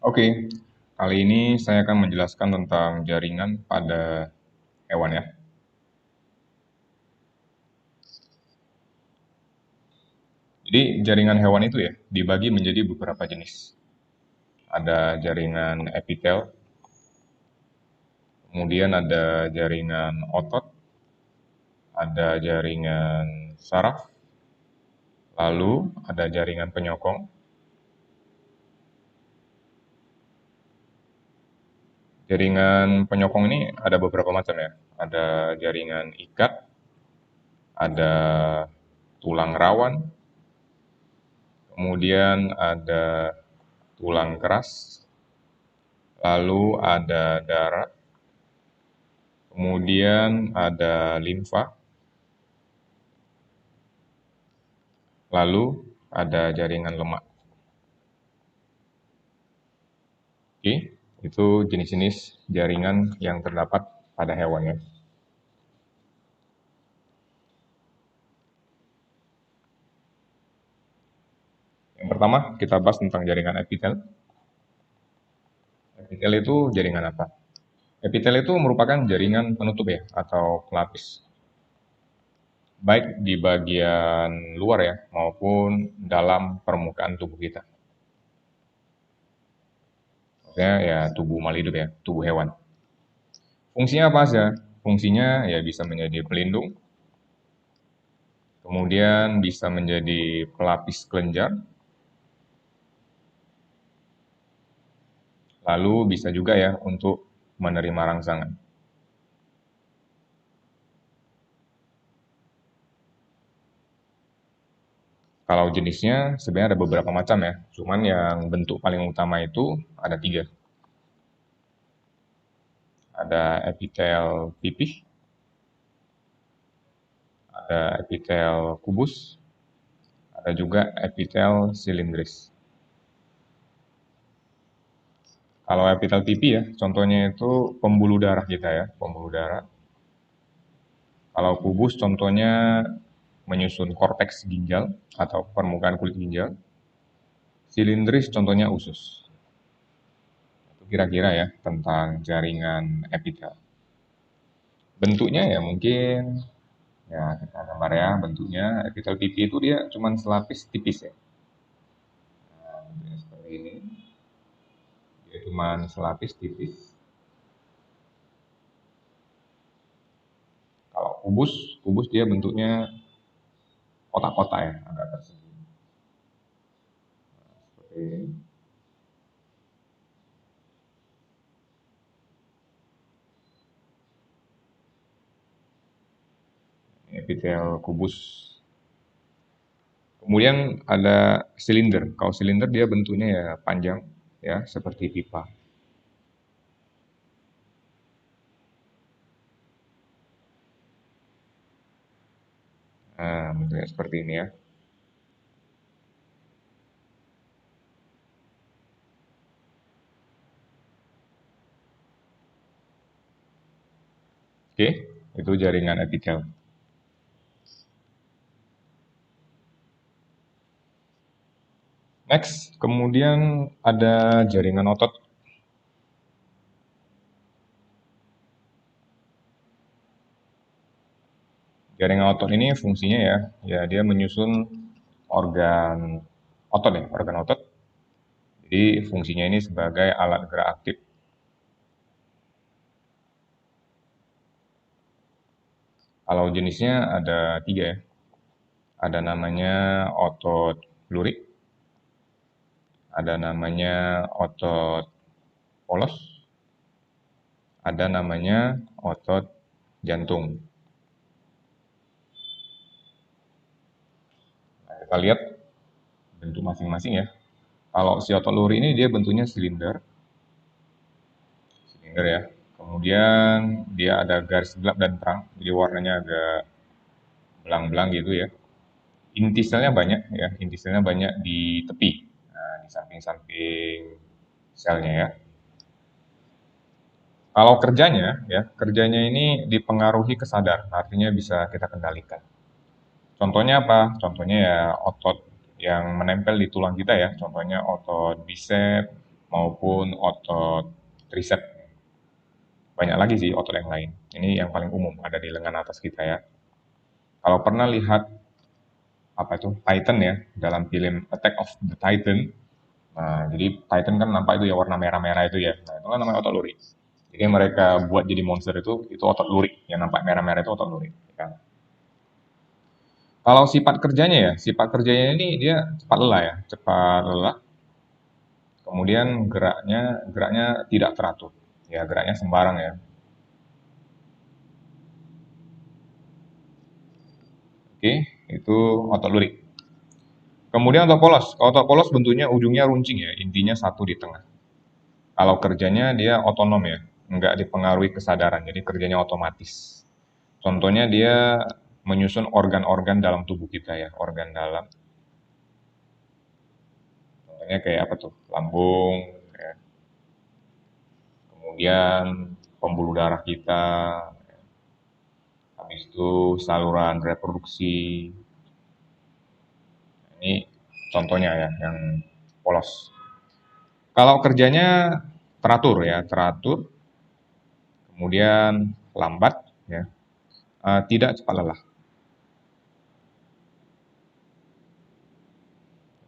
Oke, kali ini saya akan menjelaskan tentang jaringan pada hewan ya. Jadi jaringan hewan itu ya dibagi menjadi beberapa jenis. Ada jaringan epitel, kemudian ada jaringan otot, ada jaringan saraf, lalu ada jaringan penyokong. Jaringan penyokong ini ada beberapa macam ya. Ada jaringan ikat, ada tulang rawan, kemudian ada tulang keras, lalu ada darah, kemudian ada limfa, lalu ada jaringan lemak. Oke, itu jenis-jenis jaringan yang terdapat pada hewan ya. Yang pertama kita bahas tentang jaringan epitel. Epitel itu jaringan apa? Epitel itu merupakan jaringan penutup ya atau pelapis, baik di bagian luar ya maupun dalam permukaan tubuh kita. Maksudnya ya tubuh makhluk hidup ya, tubuh hewan. Fungsinya apa saja? Fungsinya ya bisa menjadi pelindung, kemudian bisa menjadi pelapis kelenjar, lalu bisa juga ya untuk menerima rangsangan. Kalau jenisnya sebenarnya ada beberapa macam ya, cuman yang bentuk paling utama itu ada tiga. Ada epitel pipih, ada epitel kubus, ada juga epitel silindris. Kalau epitel pipih ya, contohnya itu pembuluh darah kita ya, pembuluh darah. Kalau kubus contohnya menyusun korteks ginjal atau permukaan kulit ginjal. Silindris contohnya usus. Itu kira-kira ya tentang jaringan epitel. Bentuknya ya mungkin ya kita gambar ya bentuknya epitel pipih itu dia cuma selapis tipis ya. Nah, bentuknya seperti ini. Dia cuma selapis tipis. Kalau kubus, kubus dia bentuknya kotak-kotak ya, agak persegi. Seperti ini. Epitel kubus. Kemudian ada silinder. Kalau silinder dia bentuknya ya panjang ya seperti pipa. Nah, bentuknya seperti ini ya. Oke, itu jaringan epitel. Next, kemudian ada jaringan otot. Jaringan otot ini fungsinya ya dia menyusun organ otot ya, organ otot. Jadi fungsinya ini sebagai alat gerak aktif. Kalau jenisnya ada tiga ya. Ada namanya otot lurik, ada namanya otot polos, ada namanya otot jantung. Nah, kita lihat bentuk masing-masing ya. Kalau si otot lurik ini dia bentuknya silinder, silinder ya. Kemudian dia ada garis gelap dan terang, jadi warnanya agak belang-belang gitu ya. Inti selnya banyak ya, inti selnya banyak di tepi, nah, di samping-samping selnya ya. Kalau kerjanya ya, kerjanya ini dipengaruhi kesadar, artinya bisa kita kendalikan. Contohnya apa? Contohnya ya otot yang menempel di tulang kita ya, contohnya otot bicep maupun otot tricep. Banyak lagi sih otot yang lain. Ini yang paling umum ada di lengan atas kita ya. Kalau pernah lihat apa itu Titan ya dalam film Attack of the Titan. Nah, jadi Titan kan nampak itu ya warna merah-merah itu ya. Nah, itu kan namanya otot lurik. Jadi yang mereka buat jadi monster itu otot lurik. Yang nampak merah-merah itu otot lurik. Ya. Kalau sifat kerjanya ya, sifat kerjanya ini dia cepat lelah ya, cepat lelah. Kemudian geraknya tidak teratur. Ya, geraknya sembarang ya. Oke, itu otot lurik. Kemudian otot polos. Kalau otot polos bentuknya ujungnya runcing ya, intinya satu di tengah. Kalau kerjanya dia otonom ya, nggak dipengaruhi kesadaran, jadi kerjanya otomatis. Contohnya dia menyusun organ-organ dalam tubuh kita ya, organ dalam. Contohnya kayak apa tuh? Lambung, ya. Kemudian pembuluh darah kita, habis itu saluran reproduksi. Ini contohnya ya, yang polos. Kalau kerjanya teratur ya, teratur, kemudian lambat ya, tidak cepat lelah.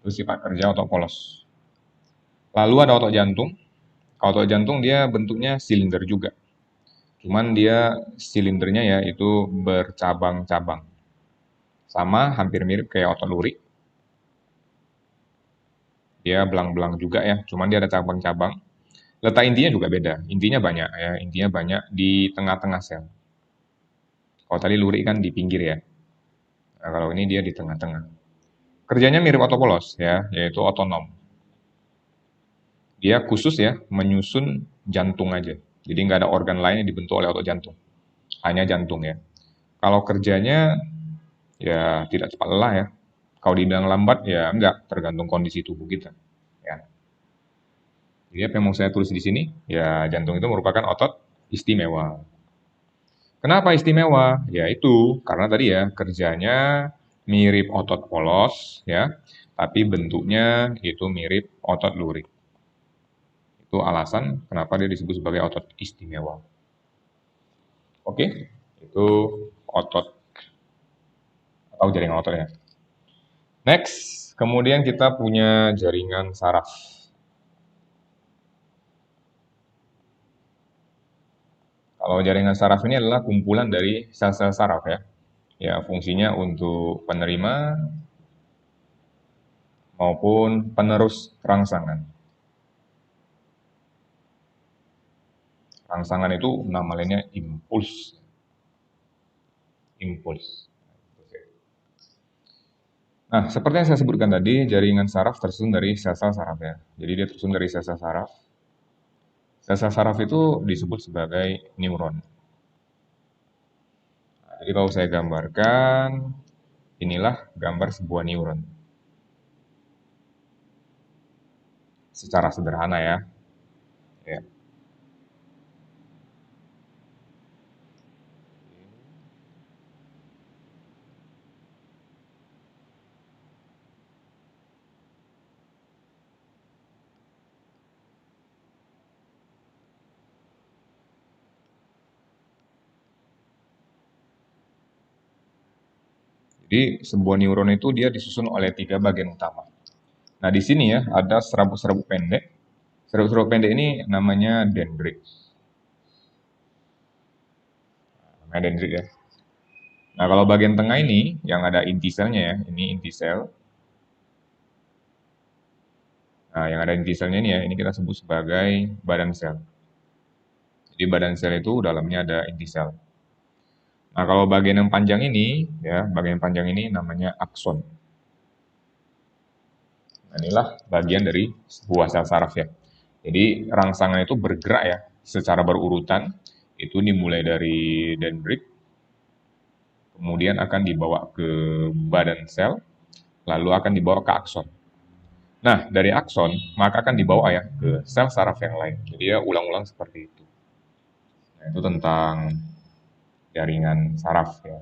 Itu sifat kerja otot polos. Lalu ada otot jantung. Kalau otot jantung dia bentuknya silinder juga. Cuman dia silindernya ya itu bercabang-cabang. Sama hampir mirip kayak otot lurik. Dia belang-belang juga ya, cuman dia ada cabang-cabang. Letak intinya juga beda. Intinya banyak ya, intinya banyak di tengah-tengah sel. Kalau tadi lurik kan di pinggir ya. Nah, kalau ini dia di tengah-tengah. Kerjanya mirip otopolos ya, yaitu otonom. Dia khusus ya menyusun jantung aja. Jadi nggak ada organ lain yang dibentuk oleh otot jantung. Hanya jantung ya. Kalau kerjanya ya tidak cepat lelah ya. Kalau dibilang lambat ya enggak, tergantung kondisi tubuh kita. Ya. Jadi apa yang mau saya tulis di sini? Ya jantung itu merupakan otot istimewa. Kenapa istimewa? Ya itu karena tadi ya kerjanya mirip otot polos ya, tapi bentuknya itu mirip otot lurik. Itu alasan kenapa dia disebut sebagai otot istimewa. Oke, itu otot atau jaringan otot ya. Next, kemudian kita punya jaringan saraf. Kalau jaringan saraf ini adalah kumpulan dari sel-sel saraf ya. Ya, fungsinya untuk penerima maupun penerus rangsangan. Rangsangan itu nama lainnya impuls. Impuls. Nah, seperti yang saya sebutkan tadi, jaringan saraf tersusun dari sel-sel saraf ya. Jadi dia tersusun dari sel-sel saraf. Sel-sel saraf itu disebut sebagai neuron. Nah, jadi kalau saya gambarkan, inilah gambar sebuah neuron. Secara sederhana ya. Ya. Jadi sebuah neuron itu dia disusun oleh tiga bagian utama. Nah di sini ya ada serabut-serabut pendek. Serabut-serabut pendek ini namanya dendrit. Namanya dendrit ya. Nah kalau bagian tengah ini yang ada inti selnya ya, ini inti sel. Nah yang ada inti selnya ini ya, ini kita sebut sebagai badan sel. Jadi badan sel itu dalamnya ada inti sel. Nah kalau bagian yang panjang ini ya, bagian panjang ini namanya akson. Nah, inilah bagian dari sebuah sel saraf ya. Jadi rangsangan itu bergerak ya secara berurutan. Itu dimulai dari dendrit, kemudian akan dibawa ke badan sel, lalu akan dibawa ke akson. Nah, dari akson maka akan dibawa ya ke sel saraf yang lain. Jadi ya ulang-ulang seperti itu. Nah, itu tentang jaringan saraf ya.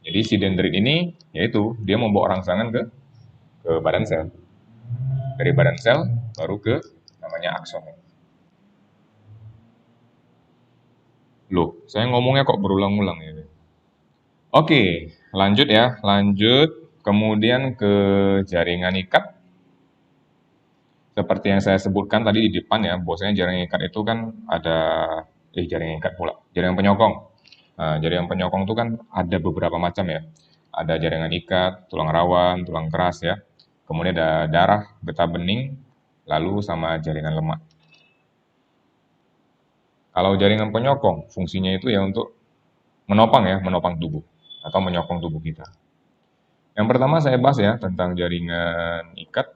Jadi si dendrit ini yaitu dia membawa rangsangan ke badan sel. Dari badan sel baru ke namanya akson. Loh, saya ngomongnya kok berulang-ulang ya. Oke, lanjut ya, lanjut. Kemudian ke jaringan ikat. Seperti yang saya sebutkan tadi di depan ya, bahwasanya jaringan ikat itu kan ada, jaringan ikat pula, jaringan penyokong. Nah, jaringan penyokong itu kan ada beberapa macam ya. Ada jaringan ikat, tulang rawan, tulang keras ya. Kemudian ada darah, getah bening, lalu sama jaringan lemak. Kalau jaringan penyokong, fungsinya itu ya untuk menopang ya, menopang tubuh atau menyokong tubuh kita. Yang pertama saya bahas ya tentang jaringan ikat.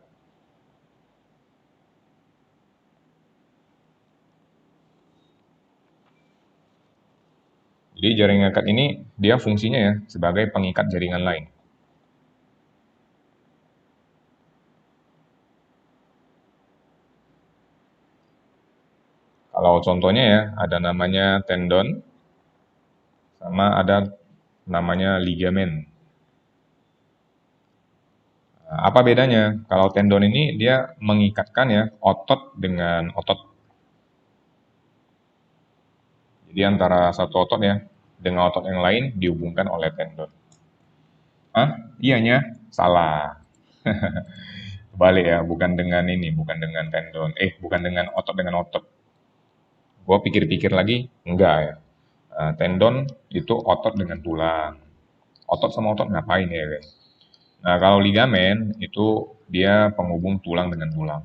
Jadi jaringan ikat ini dia fungsinya ya sebagai pengikat jaringan lain. Kalau contohnya ya ada namanya tendon sama ada namanya ligamen. Nah, apa bedanya? Kalau tendon ini dia mengikatkan ya otot dengan otot. Jadi antara satu otot ya dengan otot yang lain dihubungkan oleh tendon. Ah, iyanya salah. Balik ya, bukan dengan ini, bukan dengan tendon. Bukan dengan otot dengan otot. Gua pikir-pikir lagi, enggak ya. Tendon itu otot dengan tulang. Otot sama otot ngapain ya, guys? Nah, kalau ligamen itu dia penghubung tulang dengan tulang.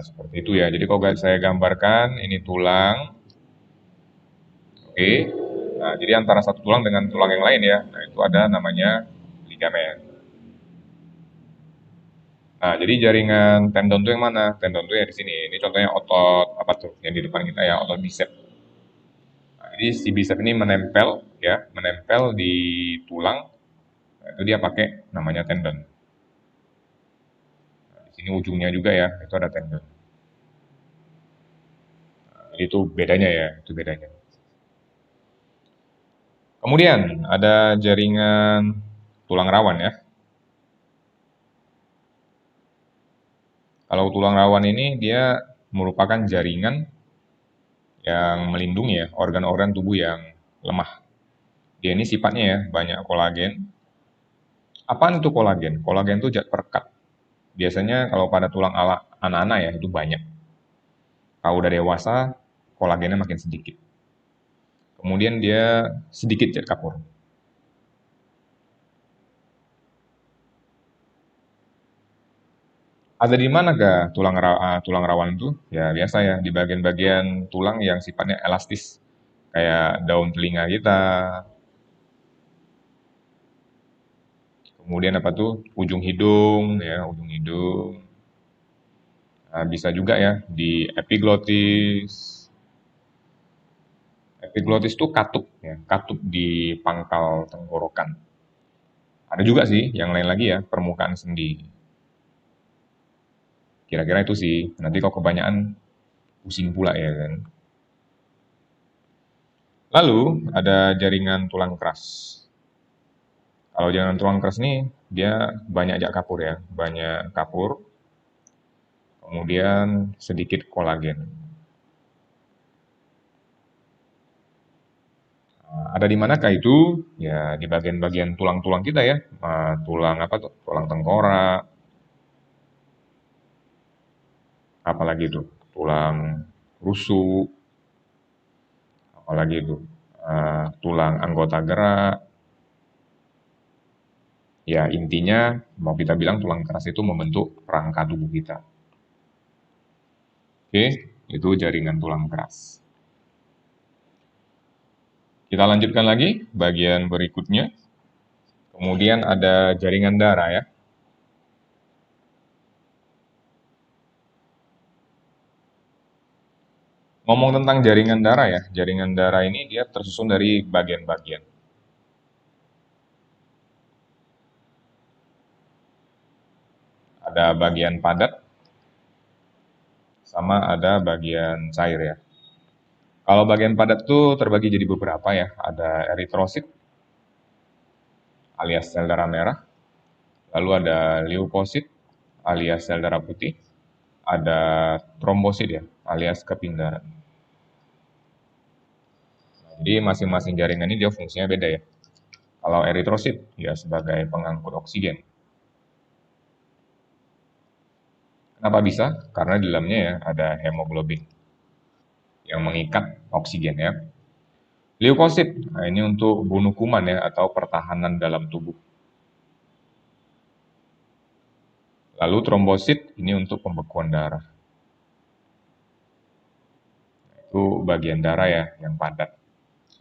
Seperti itu ya. Jadi kalau saya gambarkan ini tulang, oke. Nah, jadi antara satu tulang dengan tulang yang lain ya. Nah, itu ada namanya ligamen. Nah, jadi jaringan tendon tuh yang mana? Tendon tuh ya di sini. Ini contohnya otot apa tuh? Yang di depan kita ya, otot bicep. Nah, jadi si bicep ini menempel ya, menempel di tulang. Nah, itu dia pakai namanya tendon. Nah, di sini ujungnya juga ya, itu ada tendon. Nah, itu bedanya ya, itu bedanya. Kemudian ada jaringan tulang rawan ya. Kalau tulang rawan ini dia merupakan jaringan yang melindungi ya organ-organ tubuh yang lemah. Dia ini sifatnya ya banyak kolagen. Apaan itu kolagen? Kolagen itu zat perekat. Biasanya kalau pada tulang anak-anak ya itu banyak. Kalau udah dewasa, kolagennya makin sedikit. Kemudian dia sedikit zat kapur. Ada di mana gak tulang rawan itu? Ya biasa ya di bagian-bagian tulang yang sifatnya elastis, kayak daun telinga kita. Kemudian apa tuh? Ujung hidung ya, ujung hidung. Nah, bisa juga ya di epiglotis. Epiglotis itu katup ya, katup di pangkal tenggorokan. Ada juga sih yang lain lagi ya, permukaan sendi. Kira-kira itu sih. Nanti kalau kebanyakan pusing pula ya kan. Lalu ada jaringan tulang keras. Kalau jaringan tulang keras nih dia banyak jak kapur ya, banyak kapur, kemudian sedikit kolagen. Nah, ada di manakah itu? Ya di bagian-bagian tulang-tulang kita ya. Tulang apa tuh? Tulang tengkorak, apalagi itu? Tulang rusuk, apalagi itu? Tulang anggota gerak. Ya intinya mau kita bilang tulang keras itu membentuk rangka tubuh kita. Oke, itu jaringan tulang keras. Kita lanjutkan lagi bagian berikutnya. Kemudian ada jaringan darah ya. Ngomong tentang jaringan darah ya, jaringan darah ini dia tersusun dari bagian-bagian. Ada bagian padat, sama ada bagian cair ya. Kalau bagian padat tuh terbagi jadi beberapa ya. Ada eritrosit alias sel darah merah. Lalu ada leukosit alias sel darah putih, ada trombosit ya alias keping darah. Jadi masing-masing jaringan ini dia fungsinya beda ya. Kalau eritrosit ya sebagai pengangkut oksigen. Kenapa bisa? Karena di dalamnya ya ada hemoglobin yang mengikat oksigen ya. Leukosit, nah ini untuk bunuh kuman ya atau pertahanan dalam tubuh. Lalu trombosit ini untuk pembekuan darah. Itu bagian darah ya yang padat.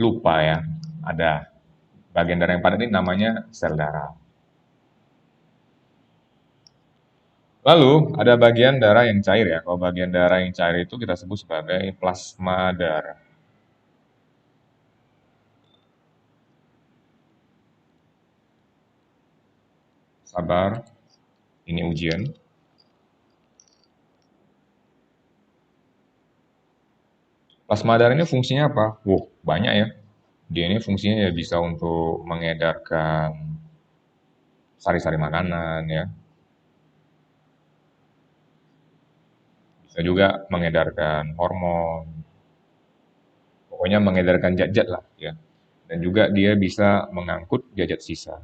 Lupa ya, ada bagian darah yang padat ini namanya sel darah. Lalu ada bagian darah yang cair ya. Kalau bagian darah yang cair itu kita sebut sebagai plasma darah. Sabar, ini ujian. Plasma darah ini fungsinya apa? Wow, banyak ya. Dia ini fungsinya ya bisa untuk mengedarkan sari-sari makanan ya. Bisa juga mengedarkan hormon. Pokoknya mengedarkan zat-zat lah ya. Dan juga dia bisa mengangkut zat-zat sisa.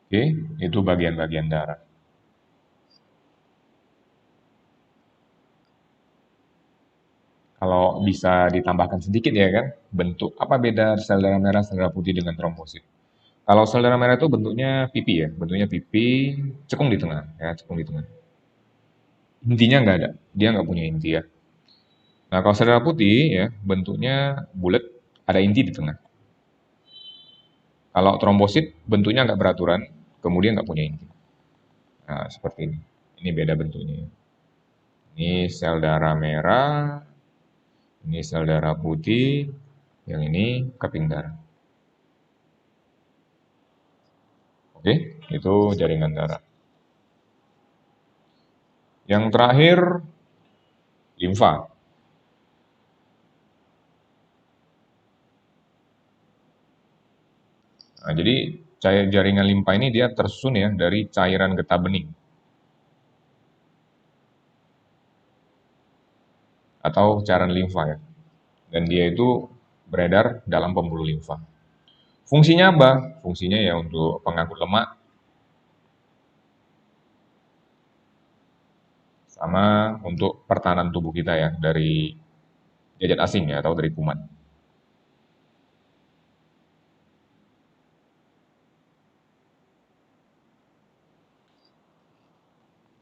Oke, itu bagian-bagian darah. Kalau bisa ditambahkan sedikit ya kan, bentuk apa beda sel darah merah, sel darah putih dengan trombosit? Kalau sel darah merah itu bentuknya pipi ya, bentuknya pipi, cekung di tengah, ya cekung di tengah. Intinya nggak ada, dia nggak punya inti ya. Nah kalau sel darah putih ya, bentuknya bulat, ada inti di tengah. Kalau trombosit bentuknya nggak beraturan, kemudian nggak punya inti. Nah seperti ini, beda bentuknya. Ini sel darah merah, ini sel darah putih, yang ini keping darah. Oke, itu jaringan darah. Yang terakhir, limfa. Nah, jadi jaringan limfa ini dia tersusun ya dari cairan getah bening atau cairan limfa ya. Dan dia itu beredar dalam pembuluh limfa. Fungsinya apa? Fungsinya ya untuk pengangkut lemak sama untuk pertahanan tubuh kita ya dari zat asing ya atau dari kuman.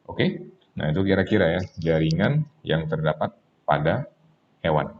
Oke, nah itu kira-kira ya jaringan yang terdapat pada hewan.